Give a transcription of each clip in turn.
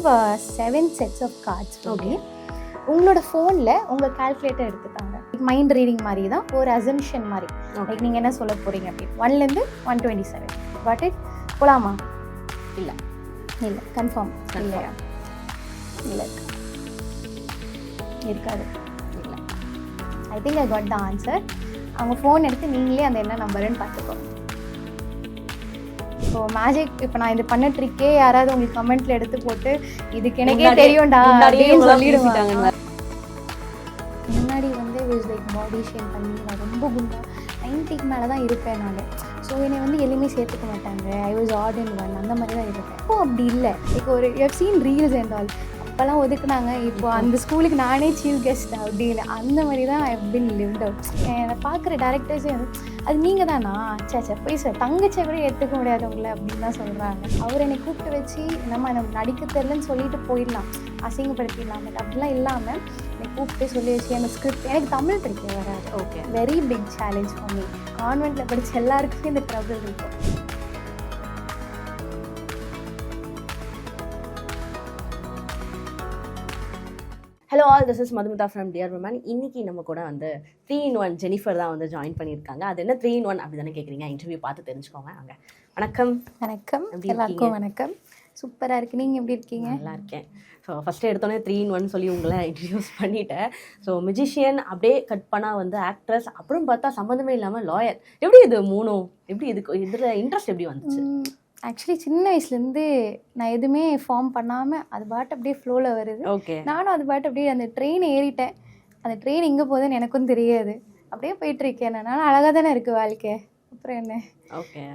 have 7 sets of cards. Okay, உங்களோட ஃபோனில் உங்கள் கால்குலேட்டர் எடுத்துட்டாங்க. மைண்ட் ரீடிங் மாதிரி தான், ஒரு அசம்ஷன் மாதிரி. லைக் நீங்கள் என்ன சொல்ல போகிறீங்க அப்படி 1லேருந்து 127. பட் இட் போகலாமா? இல்லை இல்லை, கன்ஃபார்ம் இல்லையா? இல்லை இருக்காது. இல்லை, ஐ think I got the answer. அவங்க ஃபோன் எடுத்து நீங்களே அந்த என்ன நம்பருன்னு பார்த்துக்கோங்க. ஸோ மேஜிக் இப்போ நான் இது பண்ண ட்ரிக்கே யாராவது உங்களுக்கு கமெண்ட்டில் எடுத்து போட்டு இதுக்கு எனக்கே தெரியும்டா அப்படின்னு சொல்லிடுவாங்க. முன்னாடி வந்து வாஸ் லைக் பாடி ஷேம் பண்ணி நான் ரொம்ப குண்டா 90க்கு மேலே தான் இருப்பேன் நான். ஸோ என்னை வந்து எதுவுமே சேர்த்துக்க மாட்டாங்க. I was odd in one அந்த மாதிரி தான் இருப்பேன். இப்போ அப்படி இல்லை. இப்போ ஒரு you have seen reels and all. அப்போல்லாம் ஒதுக்குனாங்க, இப்போ அந்த ஸ்கூலுக்கு நானே சீஃப் கெஸ்ட் அப்படின்னு அந்த மாதிரி தான் I have been lived out. என்னை பார்க்குற டேரக்டர்ஸே வந்து அது நீங்கள் தானா சேச்சா போய் சார் தங்கச்சியை கூட எடுத்துக்க முடியாதவங்கள அப்படின்னு தான் சொல்கிறாங்க. அவர் என்னை கூப்பிட்டு வச்சு நம்ம நடிக்க தெரிலன்னு சொல்லிட்டு போயிடலாம், அசிங்கப்படுத்திடலாம். பட் அப்படிலாம் இல்லாமல் என்னை கூப்பிட்டு சொல்லி வச்சு அந்த ஸ்கிரிப்ட் எனக்கு தமிழ் படிக்க வராது. Okay, very big challenge for me. கான்வென்ட்டில் படித்த எல்லாருக்குமே இந்த ட்ரபிள் இருக்கும். Hello all, this is Madhumitha from Dear Women. இன்னைக்கு நம்ம கூட வந்து 3-in-1 ஜெனிஃபர் தான் வந்து ஜாயின் பண்ணியிருக்காங்க. அது என்ன 3-in-1 அப்படி தானே கேட்குறீங்க? இன்டர்வியூ பார்த்து தெரிஞ்சுக்கோங்க. அங்கே வணக்கம். வணக்கம் எல்லாருக்கும் வணக்கம். சூப்பராக இருக்கு. நீங்கள் எப்படி இருக்கீங்க? நல்லா இருக்கேன். ஸோ ஃபஸ்ட்டு எடுத்தோடனே 3-in-1 சொல்லி உங்களை இன்ட்ரடியூஸ் பண்ணிட்டேன். ஸோ மியூசிஷியன் அப்படியே கட் பண்ணால் வந்து ஆக்ட்ரஸ், அப்புறம் பார்த்தா சம்மந்தமே இல்லாமல் லாயர். எப்படி இது மூணும் எப்படி இதுக்கு இதில் இன்ட்ரெஸ்ட் எப்படி வந்துச்சு? ஆக்சுவலி சின்ன வயசுலேருந்து நான் எதுவுமே ஃபார்ம் பண்ணாமல் அது பாட்டு அப்படியே ஃப்ளோவில் வருது. ஓகே, நானும் அது பாட்டு அப்படியே அந்த ட்ரெயின் ஏறிட்டேன். அந்த ட்ரெயின் எங்கே போகுதுன்னு எனக்கும் தெரியாது, அப்படியே போயிட்டுருக்கேன். நான் அழகாக தானே இருக்குது வாழ்க்கை, அப்புறம் என்ன. ஓகே,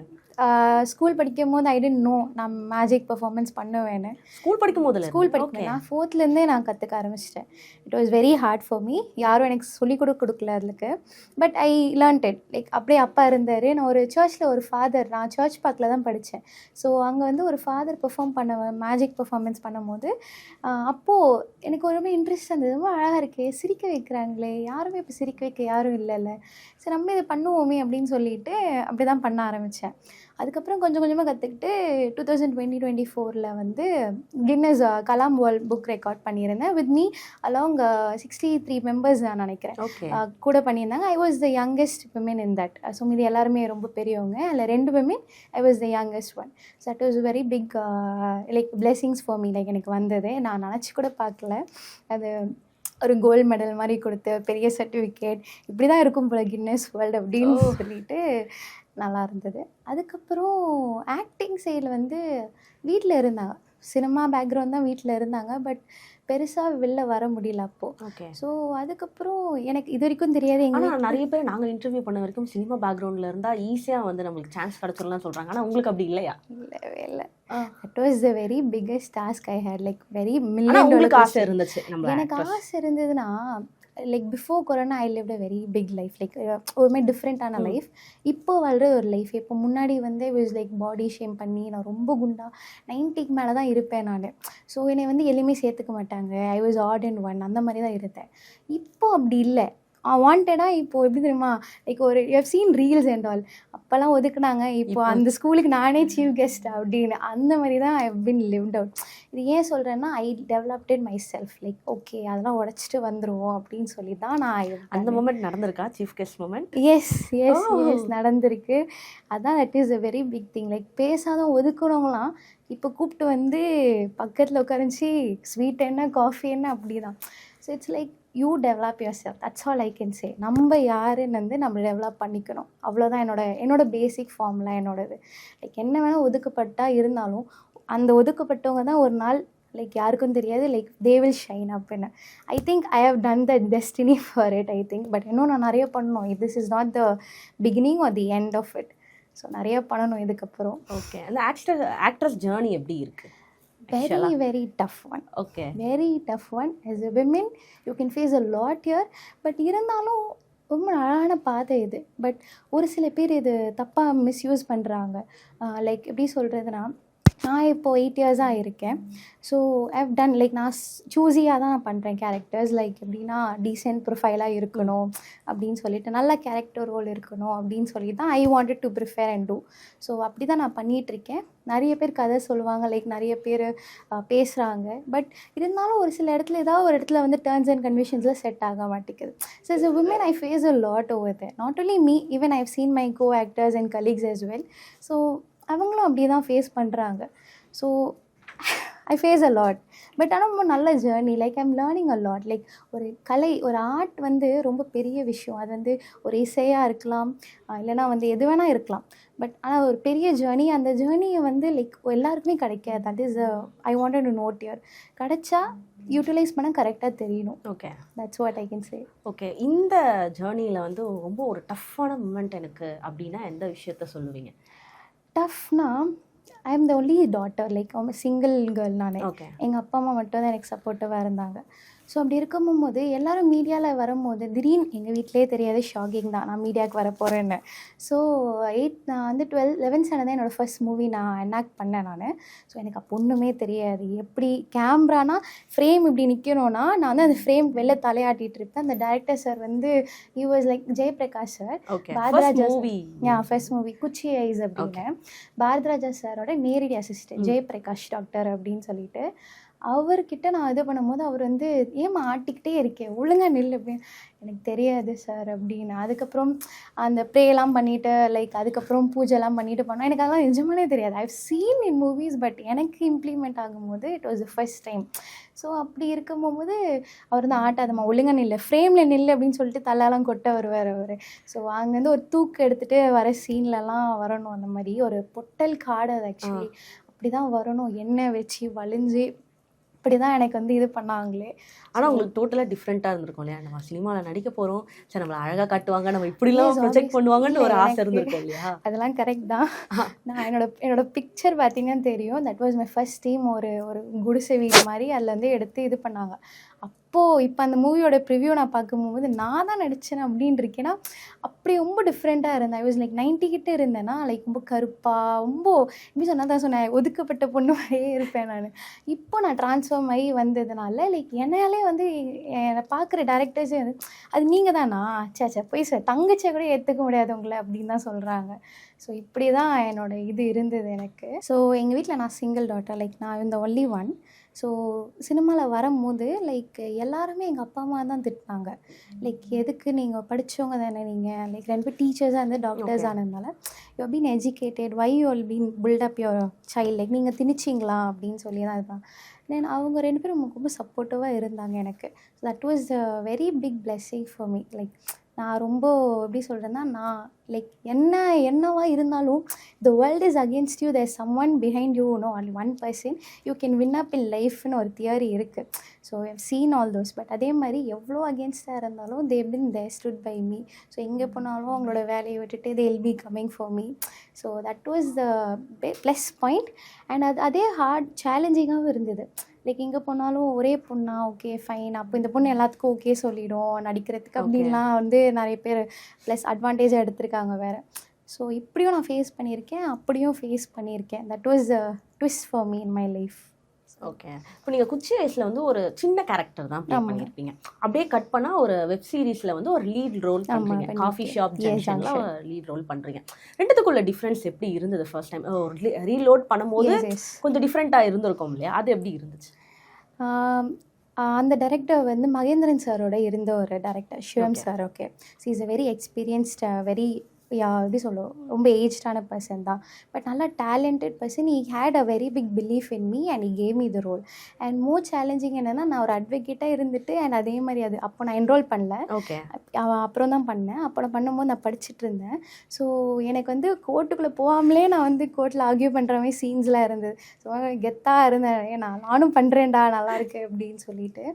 ஸ்கூல் படிக்கும் போது ஐ டென்ட் நோ நான் மேஜிக் பர்ஃபார்மன்ஸ் பண்ணுவேன்னு. ஸ்கூல் படிக்கும் நான் 4th நான் கற்றுக்க ஆரம்பிச்சிட்டேன். It was very hard for me. யாரும் எனக்கு சொல்லிக் கொடுக்கல அதுக்கு. But I learned it. Like அப்படியே அப்பா இருந்தார். நான் ஒரு சர்ச்சில் ஒரு ஃபாதர், நான் சர்ச் பார்க்கில் தான் படித்தேன். ஸோ அங்கே வந்து ஒரு ஃபாதர் பெர்ஃபார்ம் மேஜிக் பர்ஃபார்மன்ஸ் பண்ணும்போது அப்போது எனக்கு ரொம்ப இன்ட்ரெஸ்ட் இருந்தது. ரொம்ப அழகாக இருக்கே, சிரிக்க வைக்கிறாங்களே, யாருமே இப்போ சிரிக்க வைக்க யாரும் இல்லைல்ல, சரி நம்ம இதை பண்ணுவோமே அப்படின்னு சொல்லிட்டு அப்படி தான் பண்ண ஆரம்பித்தேன். அதுக்கப்புறம் கொஞ்சம் கொஞ்சமாக கற்றுக்கிட்டு 2024 வந்து Guinness Kalam world book record பண்ணியிருந்தேன். வித் மீ அலாங் 63 மெம்பர்ஸ் நான் நினைக்கிறேன் கூட பண்ணியிருந்தாங்க. I was the youngest women in that. So மீது எல்லாருமே ரொம்ப பெரியவங்க. அதில் 2 women I was the youngest one. So that was very big like blessings for me. Like எனக்கு வந்தது நான் நினச்சி கூட பார்க்கல. அது ஒரு கோல்டு மெடல் மாதிரி கொடுத்து பெரிய சர்டிஃபிகேட் இப்படி தான் இருக்கும் போல கின்னஸ் வேர்ல்டு அப்படின்னு சொல்லிட்டு நல்லா இருந்தது. அதுக்கப்புறம் ஆக்டிங் சைடில் வந்து வீட்டில் இருந்தாங்க, சினிமா பேக்ரவுண்ட் தான் வீட்டில் இருந்தாங்க. பட் பெருசாக வெளில வர முடியல அப்போது. ஓகே, ஸோ அதுக்கப்புறம் எனக்கு இது வரைக்கும் தெரியாது. ஆனால் நிறைய பேர் நாங்கள் இன்டர்வியூ பண்ண வரைக்கும் சினிமா பேக்ரவுண்டில் இருந்தால் ஈஸியாக வந்து நம்மளுக்கு சான்ஸ் கிடச்சிடலாம் சொல்கிறாங்க. ஆனால் உங்களுக்கு அப்படி இல்லையா? இல்லவே இல்லை. That was the very biggest task I had. Like very million. உங்களுக்கு ஆசை இருந்துச்சு? எனக்கு ஆசை இருந்ததுன்னா like before corona I lived a very big life. Like ஒரு மாதிரி டிஃப்ரெண்ட்டான லைஃப். இப்போ வாழ்கிற ஒரு லைஃப். இப்போ முன்னாடி வந்து வாஸ் லைக் பாடி ஷேம் பண்ணி நான் ரொம்ப குண்டா 90க்கு மேலே தான் இருப்பேன் நான். ஸோ என்னை வந்து எதுவுமே சேர்த்துக்க மாட்டாங்க. I was odd in one அந்த மாதிரி தான் இருந்தேன். இப்போ அப்படி இல்லை. வாண்டடாக இப்போது எப்படி தெரியுமா, லைக் ஒரு you have seen reels and all. அப்போல்லாம் ஒதுக்குனாங்க, இப்போ அந்த ஸ்கூலுக்கு நானே சீஃப் கெஸ்ட் அப்படின்னு அந்த மாதிரி தான் I have been lived out. இது ஏன் சொல்கிறேன்னா I developed myself. Like okay அதெல்லாம் உடச்சிட்டு வந்துடுவோம் அப்படின்னு சொல்லி தான் நான். அந்த மூமெண்ட் நடந்திருக்கா, chief guest moment? Yes yes yes நடந்திருக்கு. அதான் that is a very big thing. Like பேசாத ஒதுக்குனவங்களாம் இப்போ கூப்பிட்டு வந்து பக்கத்தில் உட்காரஞ்சி ஸ்வீட் என்ன காஃபி என்ன அப்படி தான். So it's like you develop your self. That's all I can சே. நம்ம யாருன்னு வந்து நம்ம டெவலப் பண்ணிக்கணும், அவ்வளோதான் என்னோட பேசிக் ஃபார்ம்லாம் என்னோடது. லைக் என்ன வேணால் ஒதுக்கப்பட்டா இருந்தாலும் அந்த ஒதுக்கப்பட்டவங்க தான் ஒரு நாள் லைக் யாருக்கும் தெரியாது, லைக் தே வில் ஷைன் அப்படின்னு. I think I have done the destiny for it. I think but இன்னும் நான் நிறைய பண்ணணும். This is not the beginning or the end of it. So நிறைய பண்ணணும் இதுக்கப்புறம். ஓகே, அந்த ஆக்ட்ரஸ் ஜேர்னி எப்படி இருக்குது? Very very tough one. Okay, very tough one. As a women you can face a lot here. But இருந்தாலும் ரொம்ப அழகான பாதை இது. பட் ஒரு சில பேர் இது தப்பாக மிஸ்யூஸ் பண்ணுறாங்க. லைக் எப்படி சொல்கிறதுனா நான் இப்போது 8 இயர்ஸாக இருக்கேன். ஸோ ஐவ் டன் லைக் நான் சூஸியாக தான் நான் பண்ணுறேன் கேரக்டர்ஸ். லைக் எப்படின்னா டீசென்ட் ப்ரொஃபைலாக இருக்கணும் அப்படின்னு சொல்லிட்டு, நல்ல கேரக்டர் ரோல் இருக்கணும் அப்படின்னு சொல்லி தான் I wanted to prepare and do. So அப்படி தான் நான் பண்ணிகிட்ருக்கேன். நிறைய பேர் கதை சொல்லுவாங்க, லைக் நிறைய பேர் பேசுகிறாங்க. பட் இருந்தாலும் ஒரு சில இடத்துல ஏதாவது ஒரு இடத்துல வந்து டேர்ம்ஸ் அண்ட் கண்டிஷன்ஸில் செட் ஆக மாட்டேங்குது. So as a woman I face a lot over there. Not only me, even I've seen my co-actors and colleagues as well. So அவங்களும் அப்படி தான் ஃபேஸ் பண்ணுறாங்க. So I face a lot. But ஆனால் ரொம்ப நல்ல journey. Like I'm learning a lot. Like ஒரு கலை, ஒரு ஆர்ட் வந்து ரொம்ப பெரிய விஷயம். அது வந்து ஒரு இசையாக இருக்கலாம், இல்லைனா வந்து எது வேணால் இருக்கலாம். பட் ஆனால் ஒரு பெரிய ஜேர்னி. அந்த ஜேர்னியை வந்து லைக் எல்லாருக்குமே கிடைக்காது. That is I wanted to note your. கிடைச்சா யூட்டிலைஸ் பண்ண கரெக்டாக தெரியணும். Okay, that's what I can say. Okay. இந்த ஜேர்னியில் வந்து ரொம்ப ஒரு டஃப்பான மூமெண்ட் எனக்கு அப்படின்னா எந்த விஷயத்த சொல்லுவீங்க? டஃப்னா I am the only daughter. Like அவங்க சிங்கிள் கேர்ள். நான் ஓகே. எங்கள் அப்பா அம்மா மட்டும் தான் எனக்கு சப்போர்ட்டிவாக இருந்தாங்க. ஸோ அப்படி இருக்கும்போது எல்லோரும் மீடியாவில் வரும்போது திடீர்னு எங்கள் வீட்டிலே தெரியாது, ஷாக்கிங் தான் நான் மீடியாவுக்கு வர போகிறேன்னு. ஸோ நான் வந்து 11th ஸ்டாண்டர்ட் தான் என்னோடய ஃபர்ஸ்ட் மூவி நான் எனாக்ட் பண்ணேன் நான். ஸோ எனக்கு அப்போ ஒன்றுமே தெரியாது. எப்படி கேமரானா ஃப்ரேம் இப்படி நிற்கணும்னா நான் வந்து அந்த ஃப்ரேம் வெளில தலையாட்டிகிட்டு இருப்பேன். அந்த டைரக்டர் சார் வந்து he was like Jayaprakash sir. Bharathiraja first movie குச்சி ஐஸ் அப்படின்னு. பாரதிராஜா சாரோட நேரடி அசிஸ்டன்ட் ஜெயபிரகாஷ் டாக்டர் அப்படின்னு சொல்லிட்டு அவர்கிட்ட நான் இது பண்ணும்போது அவர் வந்து ஏமா ஆட்டிக்கிட்டே இருக்கேன், ஒழுங்காக நில் அப்படின்னு. எனக்கு தெரியாது சார் அப்படின்னு. அதுக்கப்புறம் அந்த ப்ரேலாம் பண்ணிவிட்டு லைக் அதுக்கப்புறம் பூஜைலாம் பண்ணிவிட்டு பண்ணோம். எனக்கு அதெல்லாம் நிஜமானே தெரியாது. I've seen in movies, but எனக்கு இம்ப்ளிமெண்ட் ஆகும்போது it was the first time. So அப்படி இருக்கும்போது அவர் வந்து ஆட்டாதம்மா ஒழுங்காக நில்லு, ஃப்ரேமில் நில்லு அப்படின்னு சொல்லிட்டு தலாலாம் கொட்ட வருவார் அவர். ஸோ அங்கேருந்து ஒரு தூக்கு எடுத்துகிட்டு வர சீன்லலாம் வரணும். அந்த மாதிரி ஒரு பொட்டல் காடு அது ஆக்சுவலி அப்படி தான் வரணும். எண்ணெய் வச்சு வலிஞ்சு இப்படி தான் எனக்கு வந்து இது பண்ணாங்களே. ஆனால் உங்களுக்கு டோட்டலாக டிஃப்ரெண்ட்டாக இருந்திருக்கும் இல்லையா? நம்ம சினிமாவில் நடிக்க போகிறோம், சரி நம்மளை அழகாக காட்டுவாங்க, நம்ம இப்படிலாம் ப்ரொஜெக்ட் பண்ணுவாங்கன்னு ஒரு ஆசை இருந்திருக்கும் இல்லையா? அதெல்லாம் கரெக்ட் தான். நான் என்னோட பிக்சர் பார்த்தீங்கன்னு தெரியும். That was my first team. ஒரு குடிசை வீடு மாதிரி அதில் வந்து எடுத்து இது பண்ணாங்க. அப்போது இப்போ அந்த மூவியோட ப்ரிவ்யூ நான் பார்க்கும்போது நான் தான் நடித்தேன் அப்படின்னு இருக்கேன்னா அப்படி ரொம்ப டிஃப்ரெண்ட்டாக இருந்தேன். ஐ வாஸ் லைக் 90 கிட்ட இருந்தேன்னா லைக் ரொம்ப கருப்பாக, ரொம்ப எப்படி சொன்னால் தான் சொன்னேன், ஒதுக்கப்பட்ட பொண்ணு மாதிரியே இருப்பேன் நான். இப்போ நான் ட்ரான்ஸ்ஃபார்ம் ஆகி வந்ததுனால லைக் என்னையாலே வந்து என்னை பார்க்குற டேரக்டர்ஸே வந்து அது நீங்கள் தானா, சேச்சா போய் சார் தங்கச்சியை கூட ஏற்றுக்க முடியாது உங்களை அப்படின்னு தான் சொல்கிறாங்க. ஸோ இப்படி தான் என்னோடய இது இருந்தது எனக்கு. ஸோ எங்கள் வீட்டில் நான் சிங்கிள் டாட்டர். லைக் நான் இந்த ஒன்லி ஒன். ஸோ சினிமாவில் வரும்போது லைக் எல்லாருமே எங்கள் அப்பா அம்மா தான் திட்டினாங்க. லைக் எதுக்கு நீங்கள் படித்தவங்க தானே நீங்கள், லைக் 2 பேர் டீச்சர்ஸாக இருந்து டாக்டர்ஸ் ஆனதுனால you been educated, why you will been build up your child, like நீங்கள் திணிச்சிங்களா அப்படின்னு சொல்லி தான் இருப்பாங்க. தென் அவங்க 2 பேரும் ரொம்ப சப்போர்ட்டிவாக இருந்தாங்க எனக்கு. So that was a very big blessing for me. Like நான் ரொம்ப எப்படி சொல்கிறேன்னா, நான் லைக் என்னவா இருந்தாலும் the world is against you, there someone behind you, no only one person you can win up in லைஃப்னு ஒரு தியரி இருக்குது. So I've seen all those. But அதே மாதிரி எவ்வளோ அகேன்ஸ்டாக இருந்தாலும் they been they stood by me. So எங்கே போனாலும் அவங்களோட வேலையை விட்டுட்டு they will be coming for me. So that was the plus point. And அதே ஹார்ட் சேலஞ்சிங்காகவும் இருந்தது. லைக் எங்கே போனாலும் ஒரே பொண்ணா, ஓகே ஃபைன், அப்போ இந்த பொண்ணு எல்லாத்துக்கும் ஓகே சொல்லிடும் நடிக்கிறதுக்கு அப்படின்லாம் வந்து நிறைய பேர் ப்ளஸ் அட்வான்டேஜாக எடுத்திருக்காங்க வேறு. ஸோ இப்படியும் நான் ஃபேஸ் பண்ணியிருக்கேன், அப்படியும் ஃபேஸ் பண்ணியிருக்கேன். That was a twist for me in my life. Okay. இப்போ நீங்கள் குச்சி ஐஸில் வந்து ஒரு சின்ன கேரக்டர் தான் ப்ளே பண்ணியிருப்பீங்க. அப்படியே கட் பண்ணால் ஒரு வெப் சீரிஸில் வந்து ஒரு லீட் ரோல் பண்ணுறீங்க. காஃபி ஷாப் ஜங்ஷனில் லீட் ரோல் பண்ணுறீங்க. ரெண்டுத்துக்குள்ள டிஃப்ரென்ஸ் எப்படி இருந்தது? ஃபர்ஸ்ட் டைம் ஒரு ரீலோட் பண்ணும்போது கொஞ்சம் டிஃப்ரெண்ட்டாக இருந்திருக்கும் இல்லையா? அது எப்படி இருந்துச்சு? அந்த டைரக்டர் வந்து மகேந்திரன் சாரோட இருந்த ஒரு director Sivam sir. Okay, so is a very experienced, very எப்படி சொல்லுவோம், ரொம்ப ஏஜ்டான பர்சன் தான். பட் நல்லா talented person. He had a very big belief in me and he gave me the role. And more challenging என்னென்னா, நான் ஒரு அட்வொகேட்டாக இருந்துட்டு அண்ட் அதே மாதிரி அது அப்போ நான் என்ரோல் பண்ணல. ஓகே, அப்புறம் தான் பண்ணேன். அப்போ நான் பண்ணும்போது நான் படிச்சுட்டு இருந்தேன். ஸோ எனக்கு வந்து கோர்ட்டுக்குள்ளே போகாமலே நான் வந்து கோர்ட்டில் ஆர்கியூ பண்ணுற மாதிரி சீன்ஸ்லாம் இருந்தது. ஸோ கெத்தாக இருந்தேன், நானும் பண்ணுறேன்டா நல்லா இருக்கு அப்படின்னு சொல்லிட்டு.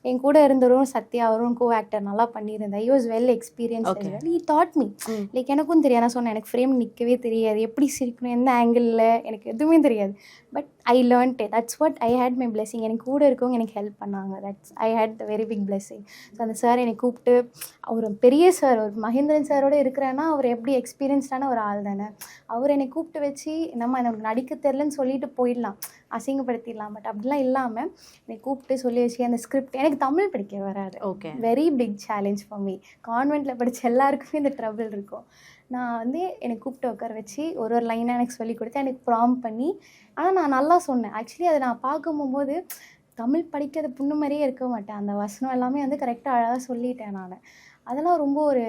என் கூட இருந்தவரும் சத்யா, அவரும் கோ ஆக்டர் நல்லா பண்ணியிருந்தேன். I was well experience. He dot me. Like எனக்கு எனக்கும் தெரியாது. நான் சொன்னேன் எனக்கு ஃப்ரேம் நிற்கவே தெரியாது, எப்படி சிரிக்கணும், எந்த ஆங்கிளில், எனக்கு எதுவுமே தெரியாது. But I learned it. That's what I had my blessing. எனக்கு கூட இருக்கவங்க எனக்கு ஹெல்ப் பண்ணாங்க. That's I had the very big blessing. So அந்த சார் என்னை கூப்பிட்டு, அவர் பெரிய சார், ஒரு மகேந்திரன் சாரோடு இருக்கிறேன்னா அவர் எப்படி எக்ஸ்பீரியன்ஸ்டான ஒரு ஆள் தானே. அவர் என்னை கூப்பிட்டு வச்சு, நம்ம எனக்கு நடிக்க தெரிலன்னு சொல்லிட்டு போயிடலாம், அசிங்கப்படுத்திடலாம். பட் அப்படிலாம் இல்லாமல் என்னை கூப்பிட்டு சொல்லி வச்சு அந்த ஸ்கிரிப்ட், எனக்கு தமிழ் படிக்க வராது. Okay. Very big challenge for me. கான்வென்ட்டில் படித்த எல்லாருக்குமே இந்த ட்ரபிள் இருக்கும். நான் வந்து என்னை கூப்பிட்டு உட்கார வச்சு ஒரு லைனாக எனக்கு சொல்லி கொடுத்து எனக்கு ப்ராம் பண்ணி, ஆனால் நான் நல்லா சொன்னேன். ஆக்சுவலி அதை நான் பார்க்கும்போது தமிழ் படிக்காத புண்ணு மாதிரியே இருக்க மாட்டேன். அந்த வசனம் எல்லாமே வந்து கரெக்டாக அழகாக சொல்லிட்டேன் நான். அதெல்லாம் ரொம்ப ஒரு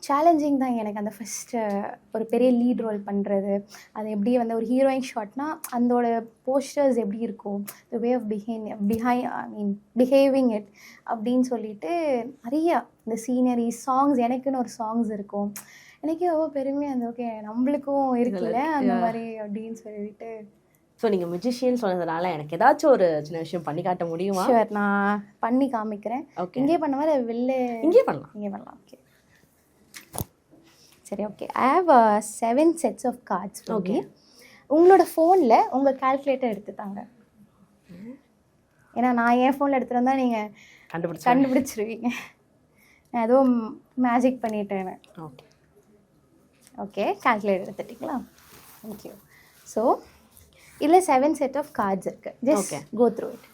சேலஞ்சிங் தான் எனக்கு. அந்த ஃபஸ்ட்டு ஒரு பெரிய லீட் ரோல் பண்ணுறது, அது எப்படி வந்து ஒரு ஹீரோயின் ஷாட்னா அதோட போஸ்டர்ஸ் எப்படி இருக்கும், த வே ஆஃப் பிஹேவிங் இட் அப்படின்னு சொல்லிட்டு நிறையா இந்த சீனரி சாங்ஸ், எனக்குன்னு ஒரு சாங்ஸ் இருக்கும். எனக்கே ரொம்ப பெருமையாக இருந்தது. ஓகே நம்மளுக்கும் இருக்குல்ல அந்த மாதிரி அப்படின்னு சொல்லிட்டு. ஸோ நீங்கள் மியூசிஷியன் சொன்னதுனால எனக்கு ஏதாச்சும் ஒரு சின்ன விஷயம் பண்ணி காட்ட முடியுமா? ஷுவர், நான் பண்ணி காமிக்கிறேன். ஓகே. இங்கே பண்ண மாதிரி வெளில இங்கே பண்ணலாம். இங்கே பண்ணலாம். ஓகே சரி. Okay, I have 7 sets of cards. Okay, உங்களோட ஃபோனில் உங்கள் கால்குலேட்டர் எடுத்துட்டாங்க. ஏன்னா நான் என் ஃபோனில் எடுத்துகிட்டு வந்தால் நீங்கள் கண்டுபிடிச்சிருவீங்க. நான் எதுவும் மேஜிக் பண்ணிட்டேன். ஓகே. ஓகே, கால்குலேட்டர் எடுத்துட்டிங்களா? தேங்க்யூ. ஸோ இதில் 7 set of cards இருக்குது. Just go through it.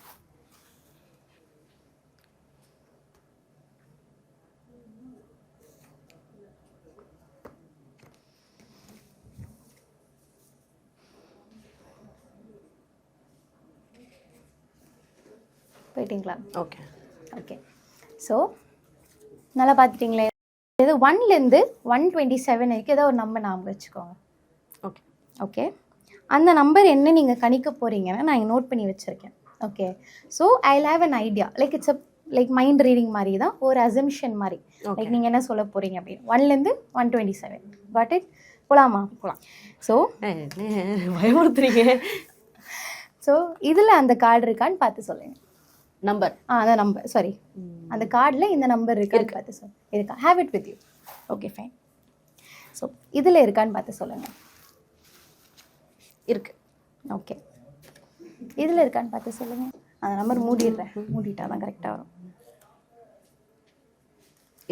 போயிட்டீங்களா? ஓகே. ஓகே, ஸோ நல்லா பார்த்துட்டிங்களே. இது 1லேருந்து 127 வரைக்கும் ஏதோ ஒரு நம்பர் ஞாபகம் வச்சுக்கோங்க. ஓகே. ஓகே, அந்த நம்பர் என்ன நீங்கள் கணிக்க போகிறீங்கன்னு நான் நோட் பண்ணி வச்சுருக்கேன். Okay, so I have an idea. Like it's like mind reading மாதிரி தான், ஒரு அசம்ஷன் மாதிரி. லைக் நீங்கள் என்ன சொல்ல போகிறீங்க அப்படின்னு. 1லேருந்து 127. Got it? போகலாமா? போகலாம். ஸோ பயமுறுத்துறீங்க. ஸோ இதில் அந்த கார்டு இருக்கான்னு பார்த்து சொல்லுங்கள். நம்பர்? அந்த நம்பர், சாரி, அந்த கார்டில் இந்த நம்பர் இருக்கான்னு பார்த்து சொல்லுங்கள். இருக்கா? Have it with you. Okay fine. So இதில் இருக்கான்னு பார்த்து சொல்லுங்கள். இருக்கு. ஓகே, இதில் இருக்கான்னு பார்த்து சொல்லுங்கள். அந்த நம்பர் மூடிடுறேன், மூடிட்டா தான் கரெக்டாக வரும்.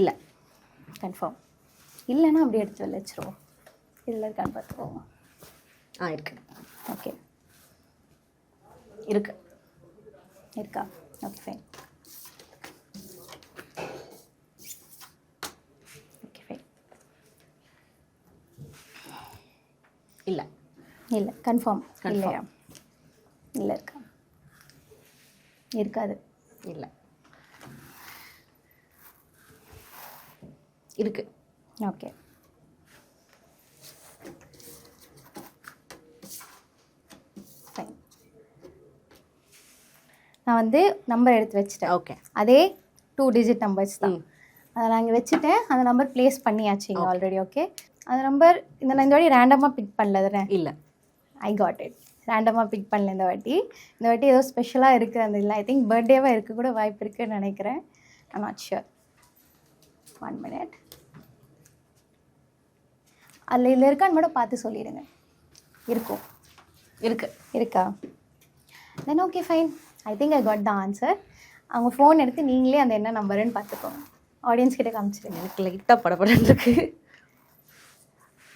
இல்லை. கன்ஃபார்ம் இல்லைன்னா அப்படியே எடுத்து வச்சுருவோம். இதில் இருக்கான்னு பார்த்துக்கோங்க. இருக்கு. ஓகே, இருக்கு. இருக்கா? Okay fine. Okay fine. இல்லை. இல்லை. கன்ஃபார்ம் இல்லையா? இல்லை. இருக்கா? இருக்காது. இல்லை. இருக்கு. Okay, fine. நான் வந்து நம்பர் எடுத்து வச்சுட்டேன். ஓகே. அதே 2 digit நம்பர்ஸ் தான். அதை நான் இங்கே வச்சுட்டேன். அந்த நம்பர் ப்ளேஸ் பண்ணியாச்சு இங்கே ஆல்ரெடி. ஓகே, அந்த நம்பர் நான் இந்த வாட்டி ரேண்டமாக பிக் பண்ணல தானே? இல்லை. I got it. ரேண்டமாக பிக் பண்ணல இந்த வாட்டி. இந்த வாட்டி ஏதோ ஸ்பெஷலாக இருக்குது அந்த இல்லை. ஐ திங்க் பர்த்டேவாக இருக்க கூட வாய்ப்பு இருக்குதுன்னு நினைக்கிறேன். I'm not sure. 1 minute. அதில் இதில் இருக்கான்னு மட்டும் பார்த்து சொல்லிடுங்க. இருக்கும். இருக்கு. இருக்கா? Then okay fine. I think I got the answer. அவங்க ஃபோன் எடுத்து நீங்களே அந்த என்ன நம்பருன்னு பார்த்துக்கோங்க. ஆடியன்ஸ் கிட்ட காமிச்சிருங்க. எனக்கு லைட்டாக படப்படன்னு இருக்கு.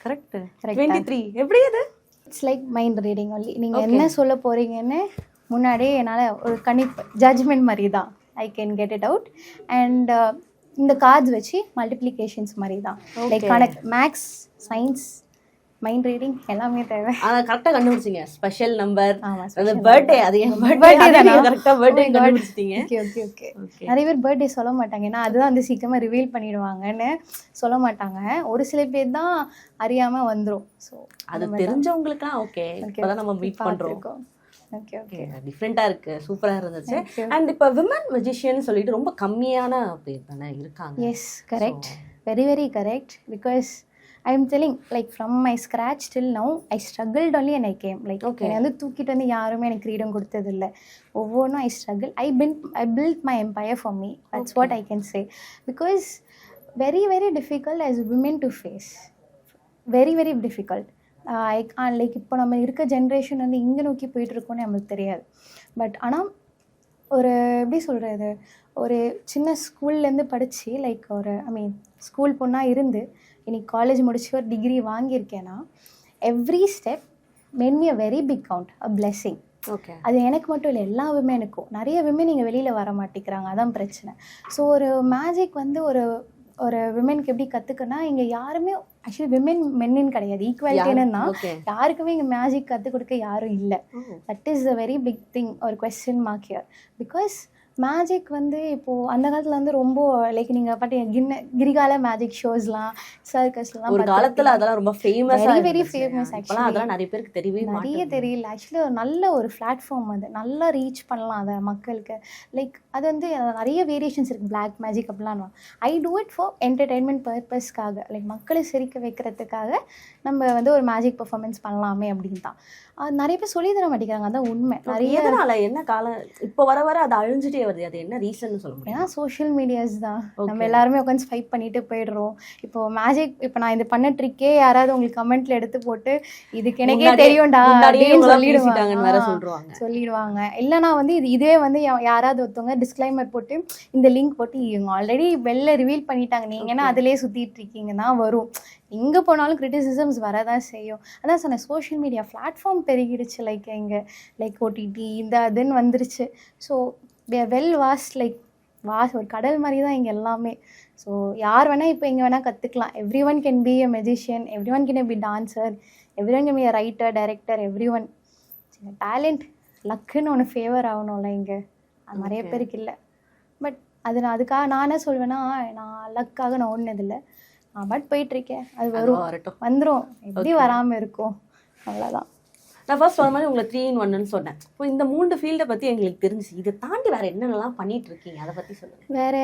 கரெக்ட். 23. எப்படி அது? It's like mind reading only. நீங்கள் என்ன சொல்ல போகிறீங்கன்னு முன்னாடியே என்னால் ஒரு கணிப்பு, ஜட்ஜ்மெண்ட் மாதிரி தான். I can get it out. And இந்த கார்ட்ஸ் வச்சு மல்டிப்ளிகேஷன்ஸ் மாதிரி தான். லைக் கணக்கு, மேக்ஸ், சயின்ஸ், மைண்ட் ரீடிங் எல்லாமே தேவை. அதை கரெக்டாக கண்டுபிடிச்சிங்க. ஸ்பெஷல் நம்பர், ஆமாம், அந்த பர்த்டே, அது என் பர்த்டே கரெக்டாக பர்த்டே கண்டுபிடிச்சிட்டீங்க. Okay okay okay. நிறைய பேர் பர்த்டே சொல்ல மாட்டாங்க, ஏன்னா அதுதான் வந்து சீக்கிரமாக ரிவீல் பண்ணிடுவாங்கன்னு சொல்ல மாட்டாங்க. ஒரு சில பேர் தான் அறியாமல் வந்துடும். ஸோ அது தெரிஞ்சவங்களுக்குலாம் ஓகே. இப்போதான் நம்ம மீட் பண்ணுறோம். Okay okay. டிஃப்ரெண்ட்டாக இருக்குது, சூப்பராக இருந்துச்சு. அண்ட் இப்போ விமன் மெஜிஷியன் சொல்லிட்டு ரொம்ப கம்மியான பேர் தானே இருக்காங்க. Yes, correct, very very correct. Because I am telling, like from my scratch till now I struggled only and I came. Like என்னை வந்து தூக்கிட்டு வந்து யாருமே எனக்கு ஃப்ரீடம் கொடுத்ததில்லை. ஒவ்வொன்றும் I struggle. I build my empire for me. That's what I can say. Because very very difficult as women to face. Very very difficult. Like இப்போ நம்ம இருக்க ஜென்ரேஷன் வந்து இங்கே நோக்கி போயிட்டுருக்கோன்னு நம்மளுக்கு தெரியாது. பட் ஆனால் ஒரு எப்படி சொல்கிறது, ஒரு சின்ன ஸ்கூல்லேருந்து படித்து லைக் ஒரு ஸ்கூல் பொண்ணாக இருந்து இன்னைக்கு காலேஜ் முடிச்சு ஒரு டிகிரி வாங்கியிருக்கேன்னா every step made me a very big count, a blessing. Okay. அது எனக்கு மட்டும் இல்லை, எல்லா விமெனுக்கும். நிறைய விமென் நீங்கள் வெளியில் வர மாட்டேங்கிறாங்க, அதான் பிரச்சனை. ஸோ ஒரு மேஜிக் வந்து ஒரு ஒரு விமெனுக்கு எப்படி கற்றுக்கன்னா, இங்கே யாருமே ஆக்சுவலி விமென் மென்னின்னு கிடையாது, ஈக்குவாலிட்டின்னு தான். ஓகே. யாருக்குமே இங்கே மேஜிக் கற்றுக் கொடுக்க யாரும் இல்லை. That is a very big thing, ஒரு question mark here. Because magic வந்து இப்போது அந்த காலத்தில் வந்து ரொம்ப லைக் நீங்கள் பார்த்தீங்க கிரிகால மேஜிக் ஷோஸ்லாம் சர்க்கஸ்லாம் ஒரு காலத்துல அதெல்லாம் ரொம்ப ஃபேமஸா வெரி வெரி இருந்துச்சு. ஃபேமஸ். இப்பலாம் ஆக்சுவலி அதெல்லாம் நிறைய பேருக்கு தெரியவே நிறைய மாட்டேங்குது. தெரியல. ஆக்சுவலி ஒரு நல்ல ஒரு பிளாட்ஃபார்ம், அது நல்லா ரீச் பண்ணலாம் அதை மக்களுக்கு. லைக் அது வந்து நிறைய வேரியேஷன்ஸ் இருக்குது, பிளாக் மேஜிக் அப்படிலாம். ஐ டூ இட் ஃபார் என்டர்டெயின்மெண்ட் பர்பஸ்க்காக, லைக் மக்களை சிரிக்க வைக்கிறதுக்காக நம்ம வந்து ஒரு மேஜிக் பர்ஃபார்மன்ஸ் பண்ணலாமே அப்படின்னு தான். அது நிறைய பேர் சொல்லி தர மாட்டேங்கிறாங்க, அதான் உண்மை. நிறைய எதனால, என்ன காலம் இப்போ வர வர அது அழிஞ்சிட்டே வருது, அது என்ன ரீசன் சொல்ல முடியும்? ஏன்னா சோஷியல் மீடியாஸ் தான். நம்ம எல்லாருமே உட்காந்து ஸ்வைப் பண்ணிட்டு போயிடுறோம். இப்போ மேஜிக், இப்போ நான் இது பண்ண ட்ரிக்கே யாராவது உங்களுக்கு கமெண்ட்ல எடுத்து போட்டு இதுக்கு எனக்கே தெரியும்டா அப்படின்னு சொல்லிடுவாங்க. இல்லைனா வந்து இதுவே வந்து யாராவது ஒருத்தவங்க டிஸ்க்ளைமர் போட்டு இந்த லிங்க் போட்டு இவங்க ஆல்ரெடி வெளில ரிவீல் பண்ணிட்டாங்க, நீங்கன்னா அதிலே சுற்றிட்டு இருக்கீங்கன்னா வரும். எங்கே போனாலும் கிரிட்டிசிசம்ஸ் வரதான் செய்யும். அதான் சொன்னேன், சோஷியல் மீடியா பிளாட்ஃபார்ம் பெருகிடுச்சு. லைக் எங்கே லைக் ஓடிடி இந்த அதுன்னு வந்துருச்சு. ஸோ வெல் வாஸ்ட், லைக் ஒரு கடல் மாதிரி தான் இங்கே எல்லாமே. ஸோ யார் வேணால் இப்போ எங்கே வேணால் கற்றுக்கலாம். Every one can be a magician, every one can be dancer, every one can be a writer, director, every one. Talent லக்குன்னு ஒன்று ஃபேவர் ஆகணும்ல, இங்கே அது நிறைய பேருக்கு இல்லை. பட் அதுக்காக நான் என்ன சொல்வேன்னா, நான் லக்காக நான் ஓடினதில்லை, நான் பட் போயிட்டுருக்கேன். அது வந்துடும், எப்படி வராமல் இருக்கும், அவ்வளோதான். நான் ஃபர்ஸ்ட் சொன்ன மாதிரி உங்களை 3 in 1ன்னு சொன்னேன். இப்போ இந்த 3 ஃபீல்டை பற்றி எங்களுக்கு தெரிஞ்சிச்சு. இதை தாண்டி வேறு என்னென்னலாம் பண்ணிட்டு இருக்கீங்க, அதை பற்றி சொல்லுங்கள். வேறு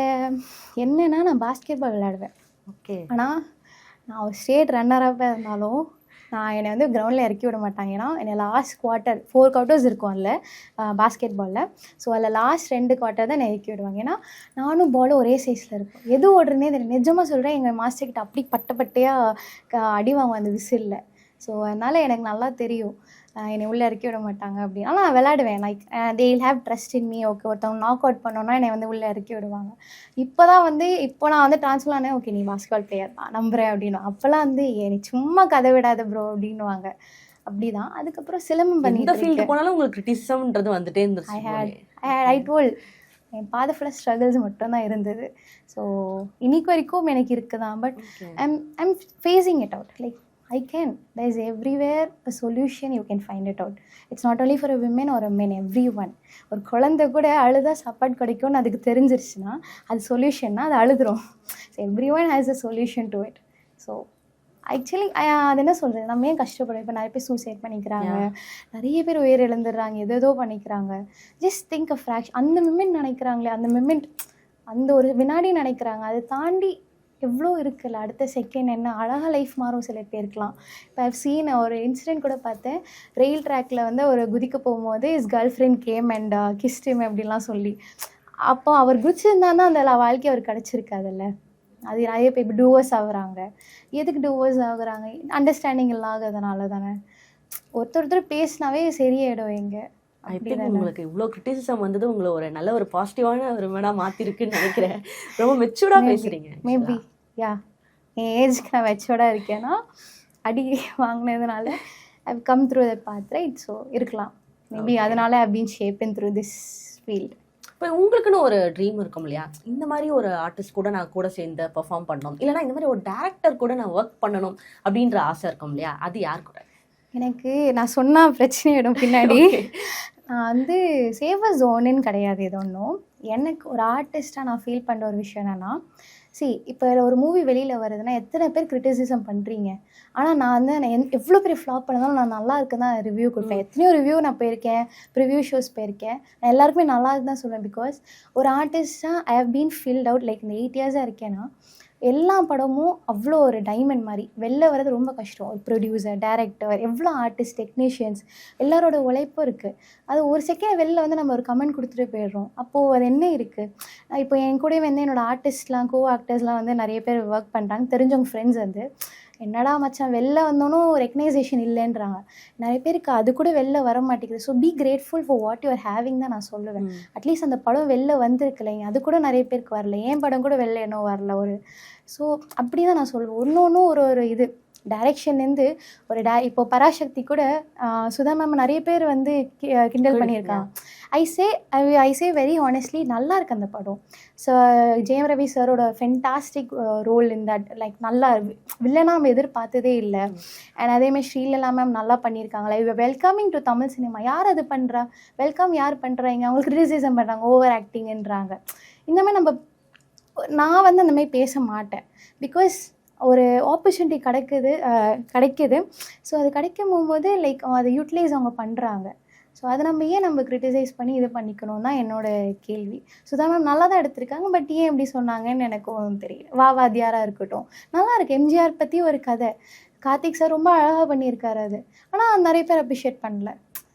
என்னென்னா, நான் பாஸ்கெட் பால் விளையாடுவேன். ஓகே. ஆனால் நான் ஒரு ஸ்டேட் ரன்னராக இருந்தாலும் என்னை வந்து கிரவுண்டில் இறக்கி விட மாட்டாங்க. ஏன்னா என்னை லாஸ்ட் குவார்ட்டர் 4 quarters இருக்கும் அதில் பாஸ்கெட் பாலில். ஸோ அதில் லாஸ்ட் 2 quarter தான் என்னை இறக்கி விடுவாங்க. ஏன்னா நானும் பாலும் ஒரே சைஸில் இருக்கும். எது ஓடுறதுனே தெரியல. நிஜமாக சொல்கிறேன், எங்கள் மாஸ்டர்கிட்ட அப்படி பட்டையாக அடி வாங்குவோம் அந்த விசிலில். ஸோ அதனால் எனக்கு நல்லா தெரியும் என்னை உள்ளே இறக்கி விட மாட்டாங்க அப்படின்னு. ஆனால் நான் விளையாடுவேன். Like they will have trust in me. Okay, ஒருத்தவங்க நாக் அவுட் பண்ணோன்னா என்னை வந்து உள்ளே இறக்கி விடுவாங்க. இப்போ நான் வந்து ட்ரான்ஸ்ஃபர் ஆனேன். ஓகே, நீ பாஸ்கெட்பால் பிளேயர் தான் நம்புகிறேன் அப்படின்னு. அப்போல்லாம் வந்து நீ சும்மா கதை விடாத ப்ரோ அப்படின்னுவாங்க. அப்படிதான். அதுக்கப்புறம் சிலம்பம் பண்ணிட்டு ஃபீல்டு போனாலும் உங்களுக்கு கிரிட்டிசிசம்ன்றது வந்துட்டே இருந்துச்சு. ஐ டோல்ட், என் பாதை ஃபுல்லாக ஸ்ட்ரகிள்ஸ் மட்டும்தான் இருந்தது. ஸோ இன்னைக்கு வரைக்கும் எனக்கு இருக்குதான். But I'm facing it out. Like I can. There is everywhere a solution, you can find it out. It's not only for a women or a men, everyone. ஒரு குழந்தை கூட அழுதா சாப்பாடு கிடைக்கும்னு அதுக்கு தெரிஞ்சிருச்சுன்னா அது சொல்யூஷன்னா அது அழுதுரும். So every one has a solution to it. So actually அது என்ன சொல்கிறது, நம்ம ஏன் கஷ்டப்படுறோம்? இப்போ நிறைய பேர் சூசைட் பண்ணிக்கிறாங்க, நிறைய பேர் உயிர் இழந்துடுறாங்க, எதோ பண்ணிக்கிறாங்க. ஜஸ்ட் திங்க் அ ஃப்ராக்ஷன். அந்த மொமெண்ட் நினைக்கிறாங்களே, அந்த மொமெண்ட் அந்த ஒரு வினாடி நினைக்கிறாங்க. அதை தாண்டி எவ்வளோ இருக்குல்ல, அடுத்த செகண்ட் என்ன அழகாக லைஃப் மாறும் சில பேருக்கலாம். இப்போ ஐவ் சீன் ஒரு இன்சிடென்ட் கூட பார்த்தேன். ரெயில் ட்ராக்கில் வந்து ஒரு குதிக்க போகும்போது is girl friend game and கிஸ்ட் him அப்படின்லாம் சொல்லி, அப்போ அவர் குதிச்சிருந்தான்னா அந்த வாழ்க்கை அவர் கிடச்சிருக்காதுல்ல. அது நிறைய பேர் இப்போ டூவர்ஸ் ஆகுறாங்க. எதுக்கு டூவர்ஸ் ஆகுறாங்க? அண்டர்ஸ்டாண்டிங் இல்லாததுனால தானே. ஒருத்தர் பேசினாவே சரியாயிடும். எங்கே உங்களுக்கு இவ்வளோ கிரிட்டிசிசம் வந்தது உங்களை ஒரு நல்ல ஒரு பாசிட்டிவான ஒரு மேடாக மாற்றிருக்குன்னு நினைக்கிறேன். ரொம்ப மெச்சூர்டாக பேசுகிறீங்க. மேபி என் ஏஜ்க்கு நான் மெச்சூர்டாக இருக்கேன்னா அடி வாங்கினதுனால I come through that path, right? So இருக்கலாம் மேபி அதனால I been shaped through this field. இப்போ உங்களுக்குன்னு ஒரு ட்ரீம் இருக்கும் இல்லையா, இந்த மாதிரி ஒரு ஆர்டிஸ்ட் கூட நான் கூட சேர்ந்து பெர்ஃபார்ம் பண்ணணும், இல்லைனா இந்த மாதிரி ஒரு டேரக்டர் கூட நான் ஒர்க் பண்ணணும் அப்படின்ற ஆசை இருக்கும் இல்லையா, அது யார் கூட? எனக்கு நான் சொன்னால் பிரச்சனையிடும் பின்னாடி. நான் வந்து சேஃபர் ஜோனுன்னு கிடையாது இது ஒன்றும். எனக்கு ஒரு ஆர்டிஸ்ட்டாக நான் ஃபீல் பண்ணுற ஒரு விஷயம் என்னென்னா, இப்போ ஒரு மூவி வெளியில் வருதுன்னா எத்தனை பேர் கிரிட்டிசிசம் பண்ணுறீங்க. ஆனால் நான் வந்து எவ்வளோ பெரிய ஃப்ளாப் பண்ணதாலும் நான் நல்லா இருக்குன்னு தான் ரிவ்யூ கொடுப்பேன். எத்தனையோ ரிவ்யூ நான் போயிருக்கேன், ப்ரிவ்யூ ஷோஸ் போயிருக்கேன். நான் எல்லாருக்குமே நல்லா இருக்கு தான் சொல்லுவேன். பிகாஸ் ஒரு ஆர்டிஸ்ட்டாக I have been field out. Like இந்த 8 years இருக்கேன்னா எல்லா படமும் அவ்வளோ ஒரு டைமண்ட் மாதிரி வெளில வர்றது ரொம்ப கஷ்டம். ஒரு ப்ரொடியூசர், டைரக்டர், எவ்வளோ ஆர்டிஸ்ட், டெக்னீஷியன்ஸ் எல்லாரோட உழைப்பும் இருக்குது. அது ஒரு செகண்ட் வெளில வந்து நம்ம ஒரு கமெண்ட் கொடுத்துட்டு போயிடுறோம். அப்போது அது என்ன இருக்குது? இப்போ என் கூட வந்து என்னோடய ஆர்டிஸ்ட்லாம், கோ ஆக்டர்ஸ்லாம் வந்து நிறைய பேர் ஒர்க் பண்ணுறாங்க, தெரிஞ்சவங்க ஃப்ரெண்ட்ஸ் வந்து என்னடா மச்சான் வெளில வந்தோன்னும் ரெக்கக்னைசேஷன் இல்லைன்றாங்க. நிறைய பேருக்கு அது கூட வெளில வர மாட்டேங்குது. So be grateful for what you are having தான் நான் சொல்லுவேன். அட்லீஸ்ட் அந்த படம் வெளில வந்திருக்குல்லைங்க, அது கூட நிறைய பேருக்கு வரல. என் படம் கூட வெளில இன்னும் வரல. ஸோ அப்படி தான் நான் சொல்லுவேன். ஒன்று ஒரு இது டைரக்ஷன்லேருந்து இப்போ பராசக்தி கூட சுதா மேம் நிறைய பேர் வந்து கிண்டல் பண்ணியிருக்காங்க. ஐ சே வெரி ஹானஸ்ட்லி நல்லா இருக்கு அந்த படம். ஸோ ஜெயம் ரவி சாரோட fantastic role in that, like நல்லா வில்லனா நம்ம எதிர்பார்த்ததே இல்லை. அண்ட் அதேமாதிரி ஸ்ரீலலா மேம் நல்லா பண்ணியிருக்காங்களா. Welcoming to Tamil cinema. யார் அது பண்ணுறா? வெல்கம் யார் பண்ணுறாங்க? அவங்களுக்கு கிரிட்டிசிசம் பண்ணுறாங்க, ஓவர் ஆக்டிங்ன்றாங்க. இந்தமாதிரி நான் வந்து அந்த மாதிரி பேச மாட்டேன். பிகாஸ் ஒரு ஆப்பர்ச்சுனிட்டி கிடைக்குது. ஸோ அது கிடைக்கும் போகும்போது லைக் அதை யூட்டிலைஸ் அவங்க பண்ணுறாங்க. ஸோ அதை நம்ம கிரிட்டிசைஸ் பண்ணி இது பண்ணிக்கணும் தான் என்னோடய கேள்வி. சுதா மேம் நல்லா தான் எடுத்திருக்காங்க. பட் ஏன் இப்படி சொன்னாங்கன்னு எனக்கும் தெரியல. வாத்தியாராக இருக்கட்டும், நல்லா இருக்குது. எம்ஜிஆர் பற்றி ஒரு கதை, கார்த்திக் சார் ரொம்ப அழகாக பண்ணியிருக்காரு அது. ஆனால் நிறைய பேர் அப்ரிஷியேட் பண்ணல.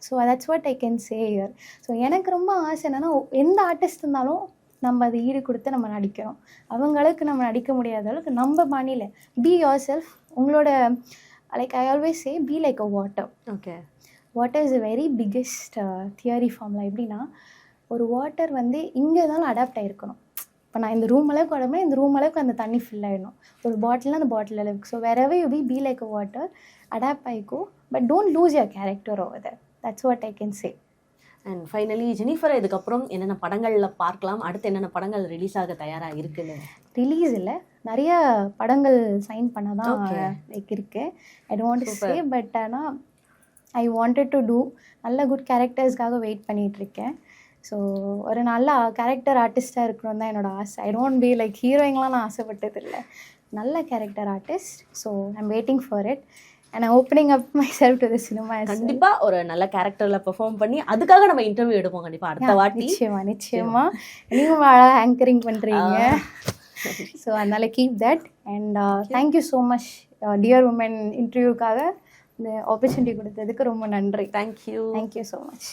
So that's what I can say here. So எனக்கு ரொம்ப ஆசை என்னென்னா, எந்த ஆர்டிஸ்ட் இருந்தாலும் நம்ம அதை ஈடு கொடுத்து நம்ம நடிக்கிறோம். அவங்களுக்கு நம்ம நடிக்க முடியாத அளவுக்கு நம்ம பாணியில் பி யோர் செல்ஃப். உங்களோட like I always say be like a water. Okay, water is a very biggest theory ஃபார்மில். எப்படின்னா, ஒரு வாட்டர் வந்து இங்கே இருந்தாலும் அடாப்ட் ஆகிருக்கணும். இப்போ நான் இந்த ரூம் அளவுக்கு உடம்பு, இந்த ரூம் அளவுக்கு அந்த தண்ணி ஃபில் ஆகிடணும். ஒரு பாட்டில்னா அந்த பாட்டில் அளவுக்கு. So wherever you be like a water, adapt ஆகிக்கோ. But don't lose your character over there. That's what I can say. And finally Jennifer, இதுக்கப்புறம் என்னென்ன படங்களில் பார்க்கலாம்? அடுத்து என்னென்ன படங்கள் ரிலீஸ் ஆக தயாராக இருக்குன்னு? ரிலீஸ் இல்லை, நிறைய படங்கள் சைன் பண்ண தான் லைக் இருக்குது. I don't want to say, but ஆனால் ஐ வாண்டட் டு டூ நல்ல குட் கேரக்டர்ஸ்க்காக வெயிட் பண்ணிகிட்ருக்கேன். ஸோ ஒரு நல்ல கேரக்டர் ஆர்டிஸ்ட்டாக இருக்கணும் தான் என்னோடய ஆசை. ஐ டோன்ட் பி லைக் ஹீரோயின்லாம் நான் ஆசைப்பட்டது இல்லை. நல்ல character artist. So I'm waiting for it. And opening up my self to the cinema. கண்டிப்பா ஒரு நல்ல கேரக்டர்ல பெர்ஃபார்ம் பண்ணி அதுக்காக நம்ம இன்டர்வியூ எடுப்போம் கண்டிப்பா அடுத்த வாட்டி. நிச்சயமா நீங்களும் அழகாக ஆங்கரிங் பண்ணுறீங்க. ஸோ அதனால keep that. And thank you so much dear woman இன்டர்வியூக்காக இந்த ஆப்பர்ச்சுனிட்டி கொடுத்ததுக்கு ரொம்ப நன்றி. Thank you so much.